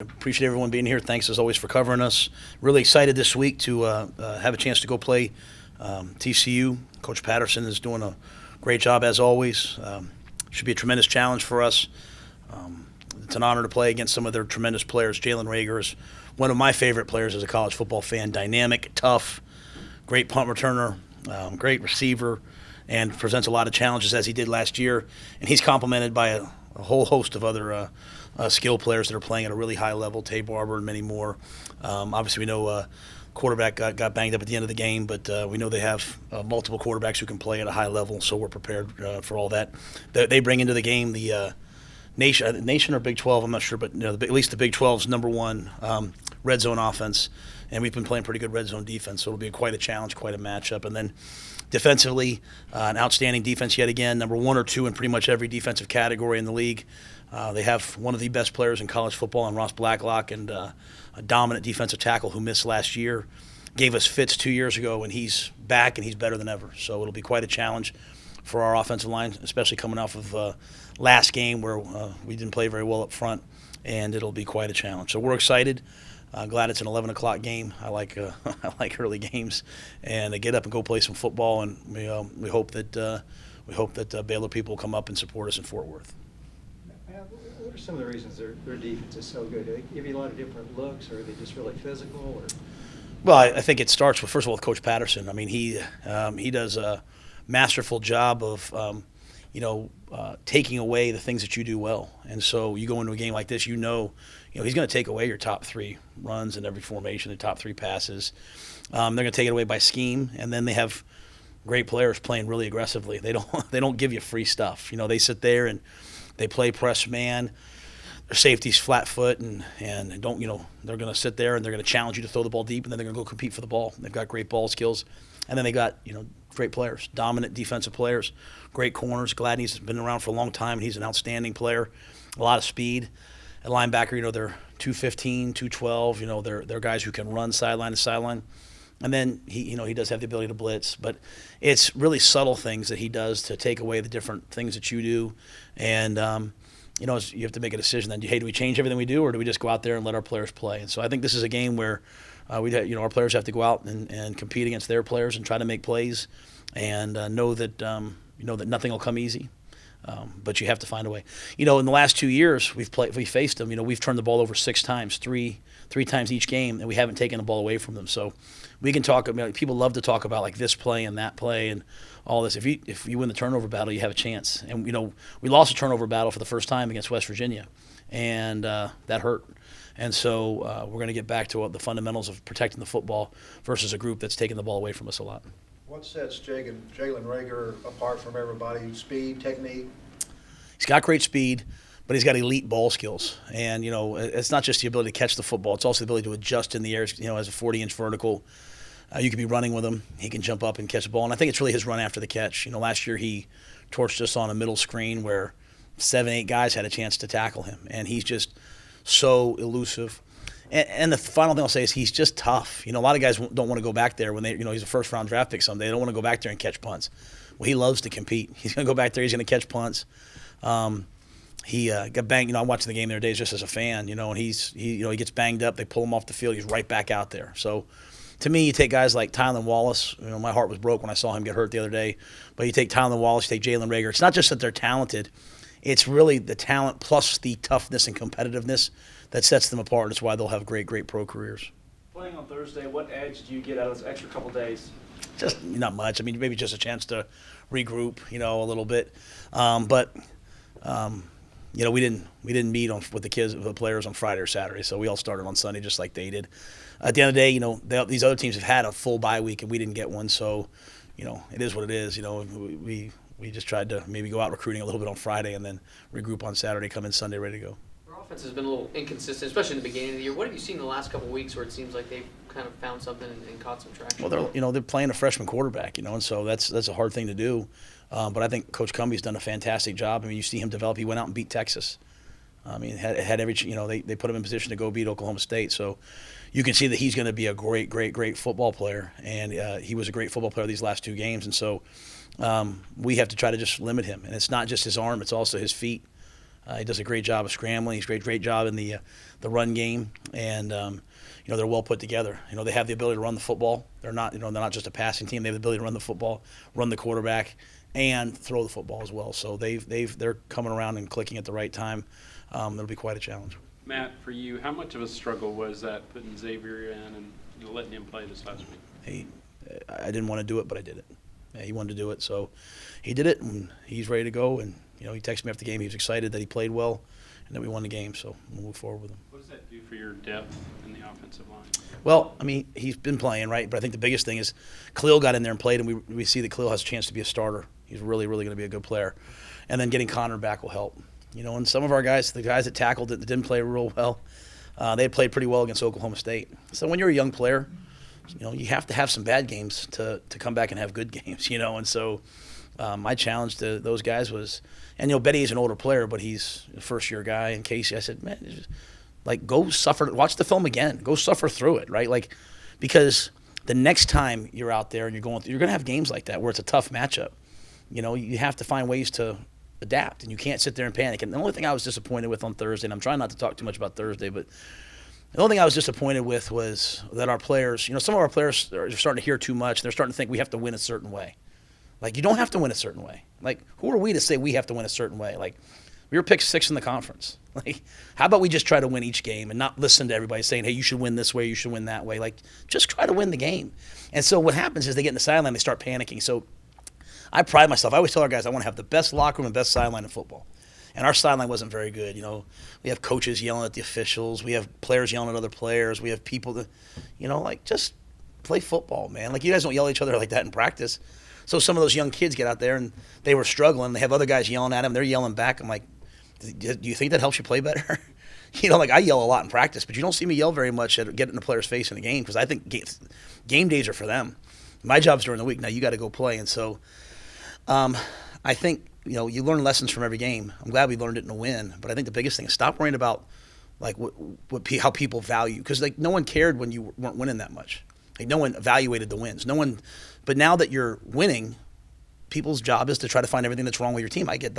Appreciate everyone being here. Thanks as always for covering us. Really excited this week to have a chance to go play TCU. Coach Patterson is doing a great job as always. Should be a tremendous challenge for us. It's an honor to play against some of their tremendous players. Jalen Reagor is one of my favorite players as a college football fan. Dynamic, tough, great punt returner, great receiver, and presents a lot of challenges as he did last year. And he's complemented by a whole host of other skill players that are playing at a really high level. Tay Barber and many more. Obviously, we know quarterback got banged up at the end of the game, but we know they have multiple quarterbacks who can play at a high level, so we're prepared for all that. They bring into the game the nation or Big 12, I'm not sure, but at least the Big 12's number one red zone offense, and we've been playing pretty good red zone defense, so it'll be quite a challenge, quite a matchup. And then defensively, an outstanding defense yet again, number one or two in pretty much every defensive category in the league. They have one of the best players in college football in Ross Blacklock, and a dominant defensive tackle who missed last year. Gave us fits 2 years ago, and he's back, and he's better than ever. So it'll be quite a challenge for our offensive line, especially coming off of last game where we didn't play very well up front, and it'll be quite a challenge. So we're excited. Glad it's an 11 o'clock game. I like I like early games, and to get up and go play some football. And we hope that Baylor people will come up and support us in Fort Worth. What are some of the reasons their defense is so good? Do they give you a lot of different looks, or are they just really physical? Or? Well, I think it starts with, first of all, with Coach Patterson. I mean, he does a masterful job of taking away the things that you do well. And so you go into a game like this, he's going to take away your top three runs in every formation, the top three passes. They're going to take it away by scheme, and then they have great players playing really aggressively. They don't give you free stuff. They sit there and they play press man. Their safety's flat foot, and don't they're going to sit there and they're going to challenge you to throw the ball deep, and then they're going to go compete for the ball. They've got great ball skills, and then they got great players, dominant defensive players, great corners. Gladney's been around for a long time, and he's an outstanding player. A lot of speed. At linebacker, they're 215, 212. They're guys who can run sideline to sideline. And then he does have the ability to blitz, but it's really subtle things that he does to take away the different things that you do. And you have to make a decision then. Do we change everything we do, or do we just go out there and let our players play? And so I think this is a game where our players have to go out and compete against their players and try to make plays, and know that that nothing will come easy. But you have to find a way. In the last 2 years we faced them. We've turned the ball over 6 times, three times each game, and we haven't taken the ball away from them. So we can talk. People love to talk about like this play and that play and all this. If you win the turnover battle, you have a chance. And we lost a turnover battle for the first time against West Virginia, and that hurt. And so we're going to get back to the fundamentals of protecting the football versus a group that's taking the ball away from us a lot. What sets Jalen Reagor apart from everybody? Speed, technique? He's got great speed, but he's got elite ball skills. And, it's not just the ability to catch the football. It's also the ability to adjust in the air, as a 40-inch vertical. You could be running with him. He can jump up and catch the ball. And I think it's really his run after the catch. Last year he torched us on a middle screen where 7, 8 guys had a chance to tackle him. And he's just so elusive. And the final thing I'll say is he's just tough. A lot of guys don't want to go back there when he's a first-round draft pick someday. They don't want to go back there and catch punts. Well, he loves to compete. He's going to go back there. He's going to catch punts. He got banged. I watched the game the other day just as a fan. And he gets banged up. They pull him off the field. He's right back out there. So, to me, you take guys like Tylan Wallace. My heart was broke when I saw him get hurt the other day. But you take Tylan Wallace, you take Jalen Reagor. It's not just that they're talented. It's really the talent plus the toughness and competitiveness that sets them apart. It's why they'll have great pro careers. Playing on Thursday, what edge do you get out of this extra couple days? Just not much. Maybe just a chance to regroup, a little bit. But we didn't meet with the players on Friday or Saturday, so we all started on Sunday just like they did. At the end of the day, these other teams have had a full bye week and we didn't get one, so it is what it is. We just tried to maybe go out recruiting a little bit on Friday and then regroup on Saturday, come in Sunday ready to go. Their offense has been a little inconsistent, especially in the beginning of the year. What have you seen in the last couple of weeks where it seems like they've kind of found something and caught some traction? Well, they're playing a freshman quarterback, and so that's a hard thing to do. But I think Coach Cumbie's done a fantastic job. You see him develop. He went out and beat Texas. Had every they put him in position to go beat Oklahoma State. So you can see that he's going to be a great football player, and he was a great football player these last 2 games. And so we have to try to just limit him. And it's not just his arm; it's also his feet. He does a great job of scrambling. He's a great job in the run game, and they're well put together. They have the ability to run the football. They're not just a passing team. They have the ability to run the football, run the quarterback, and throw the football as well. So they're coming around and clicking at the right time. It'll be quite a challenge. Matt, for you, how much of a struggle was that putting Xavier in and letting him play this last week? I didn't want to do it, but I did it. He wanted to do it, so he did it, and he's ready to go. And he texted me after the game. He was excited that he played well and that we won the game. So we'll move forward with him. What does that do for your depth in the offensive line? Well, I mean, he's been playing, right? But I think the biggest thing is Khalil got in there and played, and we see that Khalil has a chance to be a starter. He's really, really going to be a good player. And then getting Connor back will help. And some of our guys, the guys that tackled it that didn't play real well, they had played pretty well against Oklahoma State. So when you're a young player, you have to have some bad games to come back and have good games, And so my challenge to those guys was, and Betty is an older player, but he's a first-year guy. And Casey, I said, man, just, go suffer. Watch the film again. Go suffer through it, right? Because the next time you're out there and you're going to have games like that where it's a tough matchup. You have to find ways to adapt, and you can't sit there and panic. And the only thing I was disappointed with on Thursday, and I'm trying not to talk too much about Thursday, but the only thing I was disappointed with was that our players, some of our players are starting to hear too much. They're starting to think we have to win a certain way. You don't have to win a certain way. Who are we to say we have to win a certain way? We were picked 6th in the conference. How about we just try to win each game and not listen to everybody saying, hey, you should win this way, you should win that way. Just try to win the game. And so what happens is they get in the sideline, they start panicking. So I pride myself. I always tell our guys I want to have the best locker room and best sideline in football. And our sideline wasn't very good. We have coaches yelling at the officials. We have players yelling at other players. We have people that, just play football, man. You guys don't yell at each other like that in practice. So some of those young kids get out there and they were struggling. They have other guys yelling at them. They're yelling back. I'm like, do you think that helps you play better? I yell a lot in practice, but you don't see me yell very much at getting in the player's face in the game because I think game days are for them. My job's during the week. Now you got to go play. And so I think, you learn lessons from every game. I'm glad we learned it in a win, but I think the biggest thing is stop worrying about how people value, because no one cared when you weren't winning that much. No one evaluated the wins. But now that you're winning, people's job is to try to find everything that's wrong with your team. I get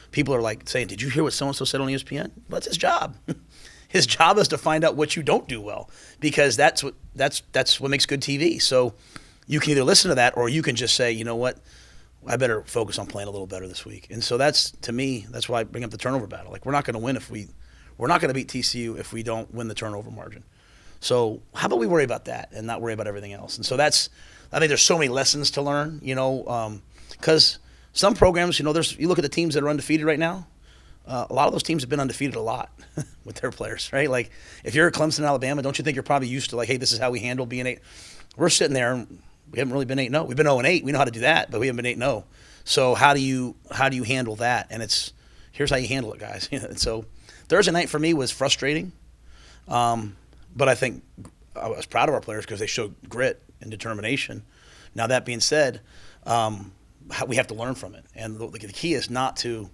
people are saying, "Did you hear what so and so said on ESPN?" Well, that's his job. His job is to find out what you don't do well, because that's what makes good TV. So you can either listen to that or you can just say, you know what, I better focus on playing a little better this week. And so that's why I bring up the turnover battle. We're not going to win we're not going to beat TCU if we don't win the turnover margin. So how about we worry about that and not worry about everything else? And so I think there's so many lessons to learn, because some programs, you look at the teams that are undefeated right now. A lot of those teams have been undefeated a lot with their players, right? If you're at Clemson, Alabama, don't you think you're probably used to hey, this is how we handle being 8? We're sitting there and we haven't really been 8-0. We've been 0-8. We know how to do that, but we haven't been 8-0. So how do you handle that? And here's how you handle it, guys. So Thursday night for me was frustrating, but I think I was proud of our players because they showed grit and determination. Now that being said, we have to learn from it, and the key is not to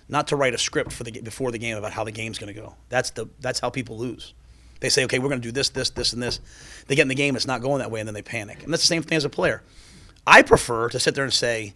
write a script before the game about how the game's going to go. That's how people lose. They say, okay, we're going to do this, this, this, and this. They get in the game, it's not going that way, and then they panic. And that's the same thing as a player. I prefer to sit there and say,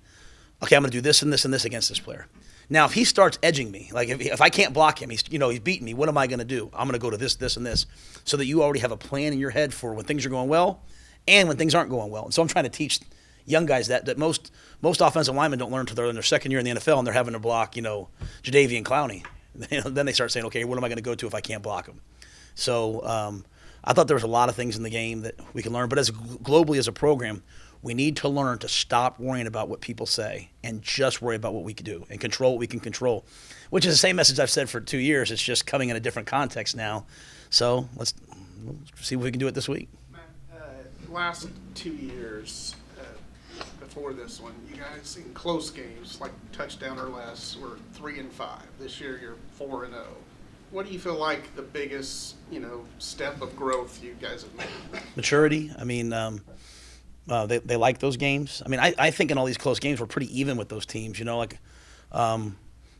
okay, I'm going to do this and this and this against this player. Now, if he starts edging me, if I can't block him, he's beating me, what am I going to do? I'm going to go to this, this, and this, so that you already have a plan in your head for when things are going well and when things aren't going well. And so I'm trying to teach young guys that most offensive linemen don't learn until they're in their second year in the NFL and they're having to block, Jadeveon Clowney. Then they start saying, okay, what am I going to go to if I can't block him? So I thought there was a lot of things in the game that we can learn. But globally as a program, we need to learn to stop worrying about what people say and just worry about what we can do and control what we can control, which is the same message I've said for 2 years. It's just coming in a different context now. So let's see what we can do it this week. Matt, last 2 years before this one, you guys in close games, like touchdown or less, were 3-5. This year you're 4-0. What do you feel like the biggest, step of growth you guys have made? Maturity. I mean, they like those games. I mean, I think in all these close games we're pretty even with those teams. I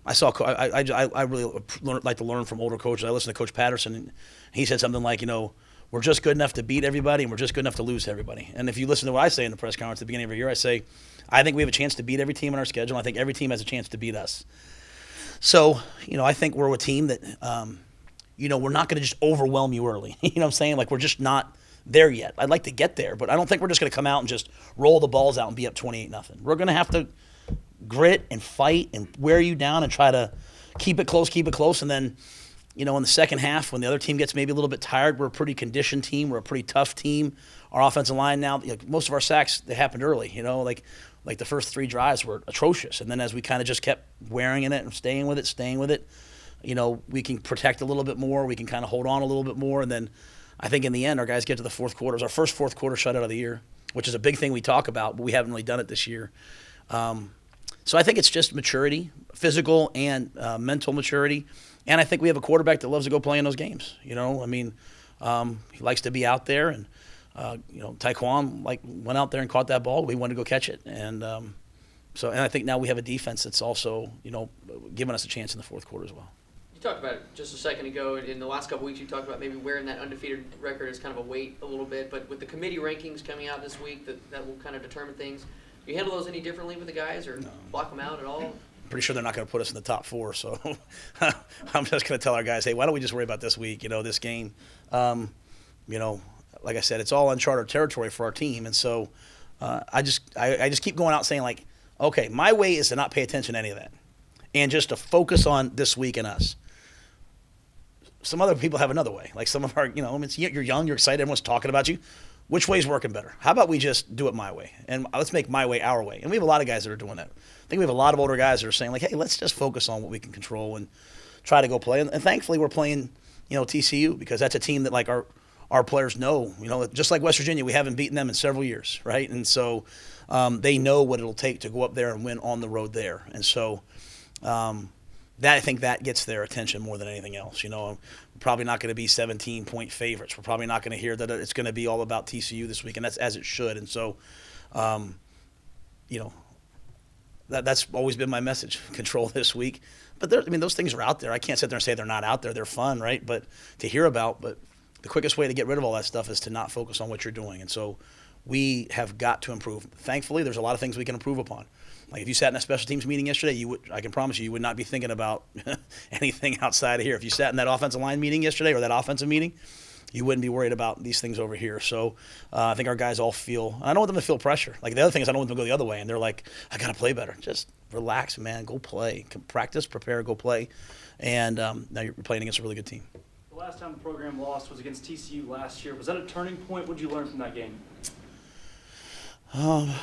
really like to learn from older coaches. I listened to Coach Patterson, and he said something like, we're just good enough to beat everybody, and we're just good enough to lose to everybody. And if you listen to what I say in the press conference at the beginning of every year, I say, I think we have a chance to beat every team on our schedule. I think every team has a chance to beat us. So, I think we're a team that, we're not going to just overwhelm you early. You know what I'm saying? Like, we're just not there yet. I'd like to get there, but I don't think we're just going to come out and just roll the balls out and be up 28-0. We're going to have to grit and fight and wear you down and try to keep it close. And then, in the second half, when the other team gets maybe a little bit tired, we're a pretty conditioned team. We're a pretty tough team. Our offensive line now, most of our sacks, they happened early, like the first 3 drives were atrocious. And then as we kind of just kept wearing in it and staying with it, we can protect a little bit more. We can kind of hold on a little bit more. And then I think in the end, our guys get to the fourth quarter. It was our first fourth quarter shutout of the year, which is a big thing we talk about, but we haven't really done it this year. So I think it's just maturity, physical and mental maturity. And I think we have a quarterback that loves to go play in those games. He likes to be out there. And, Taekwon went out there and caught that ball. We wanted to go catch it. And and I think now we have a defense that's also, giving us a chance in the fourth quarter as well. You talked about it just a second ago. In the last couple weeks, you talked about maybe wearing that undefeated record as kind of a weight a little bit. But with the committee rankings coming out this week, that will kind of determine things. Do you handle those any differently with the guys or block them out at all? Pretty sure they're not going to put us in the top 4, so I'm just going to tell our guys, hey, why don't we just worry about this week, this game. Like I said, it's all uncharted territory for our team, and so I just keep going out saying, like, okay, my way is to not pay attention to any of that and just to focus on this week and us. Some other people have another way. Like some of our, you're young, you're excited, everyone's talking about you. Which way's working better? How about we just do it my way? And let's make my way our way. And we have a lot of guys that are doing that. I think we have a lot of older guys that are saying, like, hey, let's just focus on what we can control and try to go play. And thankfully we're playing, TCU, because that's a team that, like, our players know. Just like West Virginia, we haven't beaten them in several years, right? And so they know what it'll take to go up there and win on the road there. And so I think that gets their attention more than anything else. We're probably not going to be 17-point favorites. We're probably not going to hear that it's going to be all about TCU this week, and that's as it should. And so, that's always been my message: control this week. But those things are out there. I can't sit there and say they're not out there. They're fun, right? But to hear about. But the quickest way to get rid of all that stuff is to not focus on what you're doing. And so, we have got to improve. Thankfully, there's a lot of things we can improve upon. Like if you sat in a special teams meeting yesterday, I can promise you would not be thinking about anything outside of here. If you sat in that offensive line meeting yesterday or that offensive meeting, you wouldn't be worried about these things over here. So I think our guys all feel – I don't want them to feel pressure. Like the other thing is I don't want them to go the other way, and they're like, I got to play better. Just relax, man. Go play. Practice, prepare, go play. And now you're playing against a really good team. The last time the program lost was against TCU last year. Was that a turning point? What did you learn from that game? That's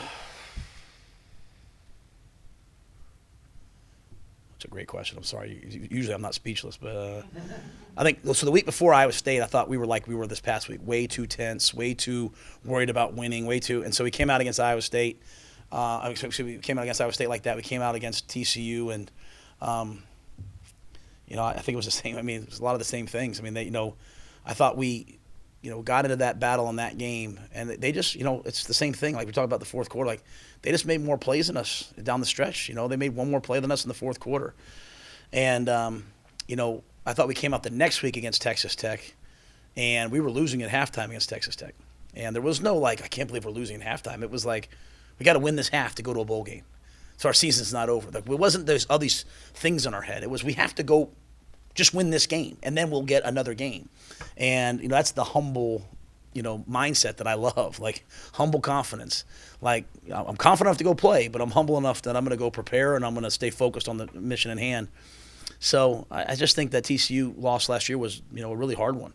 a great question. I'm sorry. Usually I'm not speechless, but I think so. The week before Iowa State, I thought we were this past week, way too tense, way too worried about winning, and so we came out against Iowa State. We came out against Iowa State like that. We came out against TCU, and I think it was the same. It was a lot of the same things. I thought we, got into that battle in that game, and they just, it's the same thing. Like we talked about the fourth quarter, like they just made more plays than us down the stretch. They made one more play than us in the fourth quarter, and I thought we came out the next week against Texas Tech, and we were losing at halftime against Texas Tech, and there was no I can't believe we're losing at halftime. It was like we got to win this half to go to a bowl game, so our season's not over. Like it wasn't there's all these things in our head. It was we have to go. Just win this game, and then we'll get another game. And, that's the humble, mindset that I love, like humble confidence. Like I'm confident enough to go play, but I'm humble enough that I'm going to go prepare and I'm going to stay focused on the mission in hand. So I just think that TCU loss last year was, a really hard one.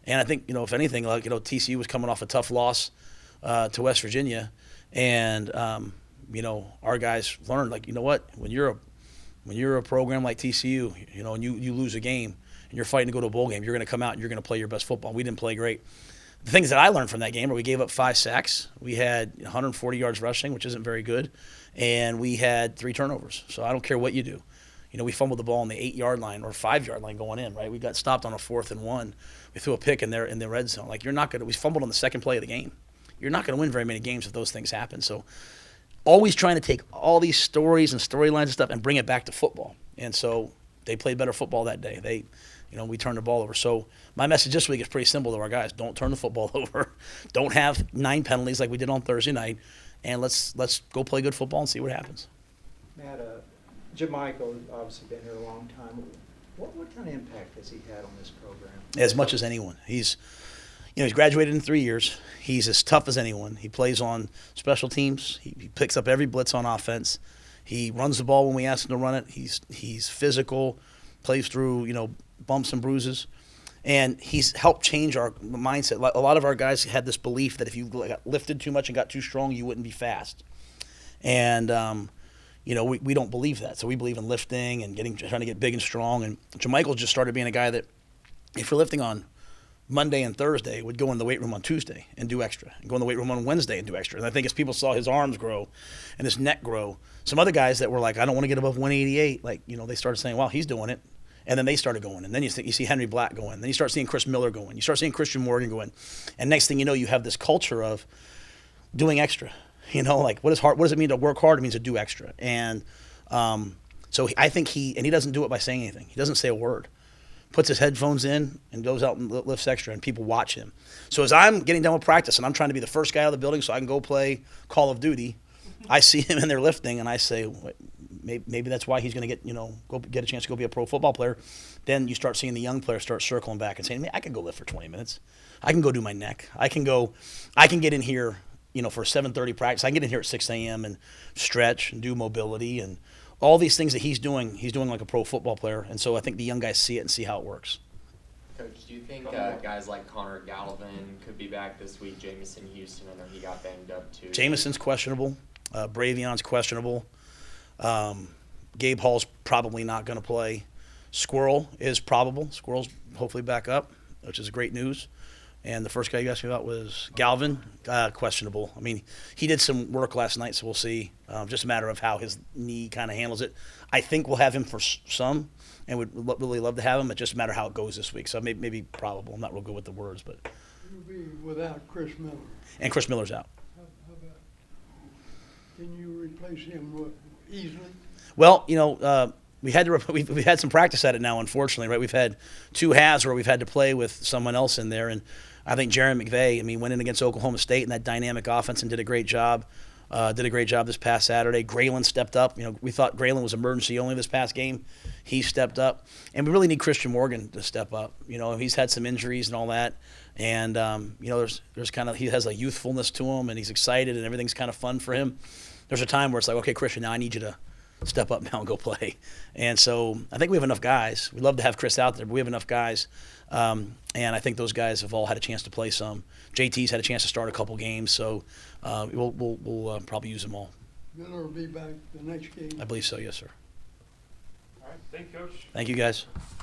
And I think, if anything, TCU was coming off a tough loss to West Virginia. And, our guys learned, what, when you're a program like TCU, and you lose a game and you're fighting to go to a bowl game, you're going to come out and you're going to play your best football. We didn't play great. The things that I learned from that game are we gave up 5 sacks. We had 140 yards rushing, which isn't very good, and we had 3 turnovers. So I don't care what you do. We fumbled the ball on the 8-yard line or 5-yard line going in, right? We got stopped on a 4th and 1. We threw a pick in the red zone. Like we fumbled on the second play of the game. You're not going to win very many games if those things happen. So always trying to take all these stories and storylines and stuff and bring it back to football. And so they played better football that day. We turned the ball over. So my message this week is pretty simple to our guys. Don't turn the football over. Don't have 9 penalties like we did on Thursday night. And let's go play good football and see what happens. Matt, Jamichael, obviously been here a long time. What kind of impact has he had on this program? As much as anyone. He's graduated in 3 years. He's as tough as anyone. He plays on special teams. He picks up every blitz on offense. He runs the ball when we ask him to run it. He's physical, plays through, bumps and bruises. And he's helped change our mindset. A lot of our guys had this belief that if you got lifted too much and got too strong, you wouldn't be fast. And, we don't believe that. So we believe in lifting and trying to get big and strong. And Jamichael just started being a guy that if you're lifting on Monday and Thursday, would go in the weight room on Tuesday and do extra, and go in the weight room on Wednesday and do extra. And I think as people saw his arms grow and his neck grow, some other guys that were like, I don't want to get above 188, they started saying, well, he's doing it. And then they started going. And then you see Henry Black going. Then you start seeing Chris Miller going. You start seeing Christian Morgan going. And next thing you know, you have this culture of doing extra. What does it mean to work hard? It means to do extra. And so I think he doesn't do it by saying anything. He doesn't say a word. Puts his headphones in and goes out and lifts extra, and people watch him. So as I'm getting done with practice and I'm trying to be the first guy out of the building so I can go play Call of Duty, I see him in there lifting, and I say, maybe that's why he's going to get a chance to go be a pro football player. Then you start seeing the young players start circling back and saying, man, I can go lift for 20 minutes. I can go do my neck. I can get in here, for a 7:30 practice. I can get in here at 6 a.m. and stretch and do mobility and all these things that he's doing like a pro football player. And so I think the young guys see it and see how it works. Coach, do you think guys like Connor Gallivan could be back this week? Jamison Houston, I know he got banged up too. Jamison's questionable. Bravion's questionable. Gabe Hall's probably not going to play. Squirrel is probable. Squirrel's hopefully back up, which is great news. And the first guy you asked me about was Galvin, questionable. I mean, he did some work last night, so we'll see. Just a matter of how his knee kind of handles it. I think we'll have him for some, and would really love to have him. It's just a matter of how it goes this week. So maybe probable. I'm not real good with the words, but. You'll be without Chris Miller. And Chris Miller's out. How about, can you replace him easily? Well, we had some practice at it now, unfortunately, right? We've had 2 halves where we've had to play with someone else in there, and I think Jaron McVay, went in against Oklahoma State in that dynamic offense and did a great job. This past Saturday. Graylin stepped up. We thought Graylin was emergency only this past game. He stepped up, and we really need Christian Morgan to step up. He's had some injuries and all that, and there's kind of, he has a youthfulness to him, and he's excited, and everything's kind of fun for him. There's a time where it's like, okay, Christian, now I need you to step up now and go play. And so I think we have enough guys. We'd love to have Chris out there, but we have enough guys. And I think those guys have all had a chance to play some. JT's had a chance to start a couple games, so we'll probably use them all. Miller will be back the next game. I believe so, yes, sir. All right, thank you, Coach. Thank you, guys.